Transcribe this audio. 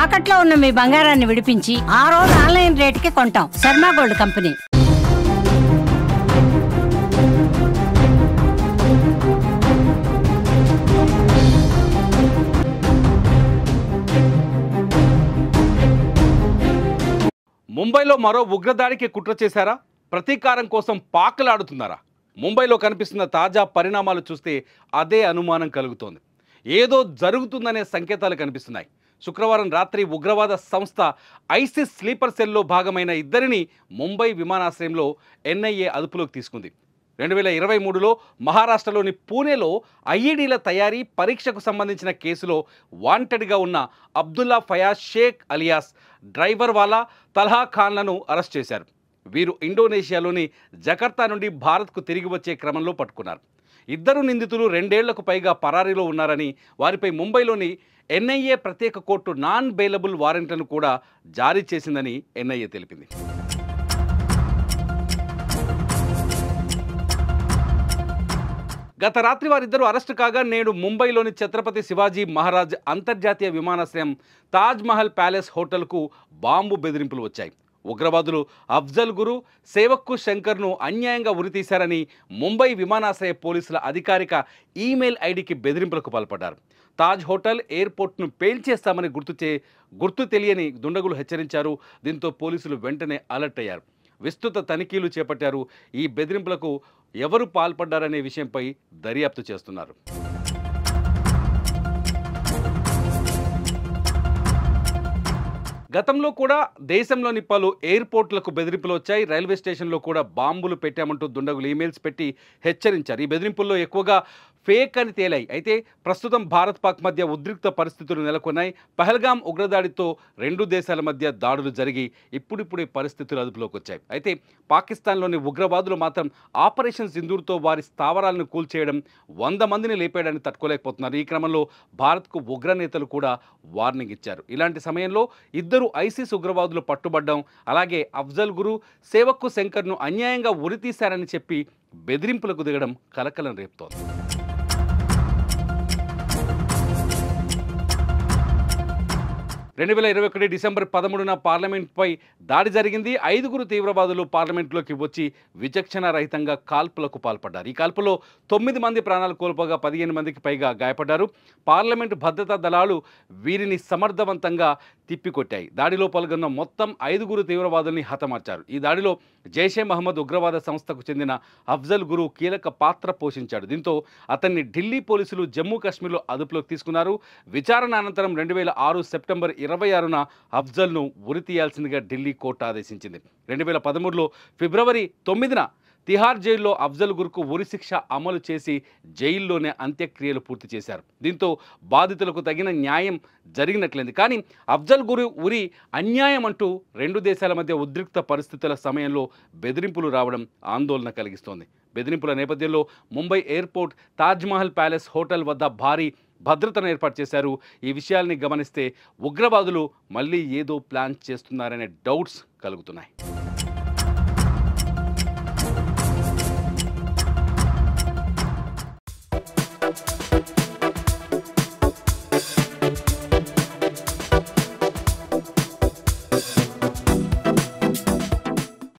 తాకట్లో ఉన్న మీ బంగారాన్ని విడిపించి ఆ రోజు ఆన్లైన్ రేటుకి కొంటాం. Sharma gold company. ముంబైలో మరో ఉగ్రదాడికి కుట్ర చేశారా? ప్రతీకారం కోసం పాకలాడుతున్నారా? ముంబైలో కనిపిస్తున్న తాజా పరిణామాలు చూస్తే అదే అనుమానం కలుగుతోంది. ఏదో జరుగుతుందనే సంకేతాలు కనిపిస్తున్నాయి. శుక్రవారం రాత్రి ఉగ్రవాద సంస్థ ఐసిస్ స్లీపర్ సెల్లో భాగమైన ఇద్దరిని ముంబై విమానాశ్రయంలో ఎన్ఐఏ అదుపులోకి తీసుకుంది. 2023లో మహారాష్ట్రలోని పూణేలో ఐఈడీల తయారీ పరీక్షకు సంబంధించిన కేసులో వాంటెడ్గా ఉన్న అబ్దుల్లా ఫయాజ్ షేక్ అలియాస్ డ్రైవర్ వాలా తల్హా ఖాన్లను అరెస్ట్ చేశారు. వీరు ఇండోనేషియాలోని జకర్తా నుండి భారత్కు తిరిగి వచ్చే క్రమంలో పట్టుకున్నారు. ఇద్దరు నిందితులు 2 ఏళ్లకు పైగా పరారీలో ఉన్నారని, వారిపై ముంబైలోని ఎన్ఐఏ ప్రత్యేక కోర్టు నాన్ బెయిలబుల్ వారెంట్లను కూడా జారీ చేసిందని ఎన్ఐఏ తెలిపింది. గత రాత్రి వారిద్దరూ అరెస్టు కాగా నేడు ముంబైలోని ఛత్రపతి శివాజీ మహారాజ్ అంతర్జాతీయ విమానాశ్రయం తాజ్ మహల్ ప్యాలెస్ హోటల్కు బాంబు బెదిరింపులు వచ్చాయి. ఉగ్రవాదులు అఫ్జల్ గురు, సేవక్కు శంకర్ను అన్యాయంగా ఉరితీశారని ముంబై విమానాశ్రయ పోలీసుల అధికారిక ఈమెయిల్ ఐడికి బెదిరింపులకు పాల్పడ్డారు. తాజ్ హోటల్ ఎయిర్పోర్ట్ను పేల్చేస్తామని గుర్తు తెలియని దుండగులు హెచ్చరించారు. దీంతో పోలీసులు వెంటనే అలర్ట్ అయ్యారు. విస్తృత తనిఖీలు చేపట్టారు. ఈ బెదిరింపులకు ఎవరు పాల్పడ్డారనే విషయంపై దర్యాప్తు చేస్తున్నారు. గతంలో కూడా దేశంలోని పలు ఎయిర్పోర్ట్లకు బెదిరింపులు వచ్చాయి. రైల్వే స్టేషన్లో కూడా బాంబులు పెట్టామంటూ దుండగులు ఈమెయిల్స్ పెట్టి హెచ్చరించారు. ఈ బెదిరింపుల్లో ఎక్కువగా ఫేక్ అని తేలాయి. అయితే ప్రస్తుతం భారత్ పాక్ మధ్య ఉద్రిక్త పరిస్థితులు నెలకొన్నాయి. పహల్గాం ఉగ్రదాడితో 2 దేశాల మధ్య దాడులు జరిగి ఇప్పుడిప్పుడే పరిస్థితులు అదుపులోకి వచ్చాయి. అయితే పాకిస్తాన్లోని ఉగ్రవాదులు మాత్రం ఆపరేషన్ సింధూర్తో వారి స్థావరాలను కూల్చేయడం, 100 మందిని లేపేయడాన్ని తట్టుకోలేకపోతున్నారు. ఈ క్రమంలో భారత్కు ఉగ్ర నేతలు కూడా వార్నింగ్ ఇచ్చారు. ఇలాంటి సమయంలో ఇద్దరు ఐసిస్ ఉగ్రవాదులు పట్టుబడ్డం, అలాగే అఫ్జల్ గురు, సేవక్కు శంకర్ను అన్యాయంగా ఉరితీశారని చెప్పి బెదిరింపులకు దిగడం కలకలం రేపుతోంది. 2021 డిసెంబర్ 13న పార్లమెంట్పై దాడి జరిగింది. 5 తీవ్రవాదులు పార్లమెంట్లోకి వచ్చి విచక్షణారహితంగా కాల్పులకు పాల్పడ్డారు. ఈ కాల్పులో 9 మంది ప్రాణాలు కోల్పోగా 15 మందికి పైగా గాయపడ్డారు. పార్లమెంటు భద్రతా దళాలు వీరిని సమర్థవంతంగా తిప్పికొట్టాయి. దాడిలో పాల్గొన్న మొత్తం 5 తీవ్రవాదుల్ని హతమార్చారు. ఈ దాడిలో జైషే మహమ్మద్ ఉగ్రవాద సంస్థకు చెందిన అఫ్జల్ గురు కీలక పాత్ర పోషించాడు. దీంతో అతన్ని ఢిల్లీ పోలీసులు జమ్మూ కాశ్మీర్లో అదుపులోకి తీసుకున్నారు. విచారణ అనంతరం 2006 సెప్టెంబర్ 26న అఫ్జల్ను ఉరి తీయాల్సిందిగా ఢిల్లీ కోర్టు ఆదేశించింది. 2013లో ఫిబ్రవరి 9న తిహార్ జైల్లో అఫ్జల్ గురుకు ఉరిశిక్ష అమలు చేసి జైల్లోనే అంత్యక్రియలు పూర్తి చేశారు. దీంతో బాధితులకు తగిన న్యాయం జరిగినట్లయింది. కానీ అఫ్జల్ గురు ఉరి అన్యాయం అంటూ 2 దేశాల మధ్య ఉద్రిక్త పరిస్థితుల సమయంలో బెదిరింపులు రావడం ఆందోళన కలిగిస్తోంది. బెదిరింపుల నేపథ్యంలో Mumbai airport Taj Mahal palace hotel వద్ద భారీ భద్రతను ఏర్పాటు చేశారు. ఈ విషయాల్ని గమనిస్తే ఉగ్రవాదులు మళ్ళీ ఏదో ప్లాన్ చేస్తున్నారనే డౌట్స్ కలుగుతున్నాయి.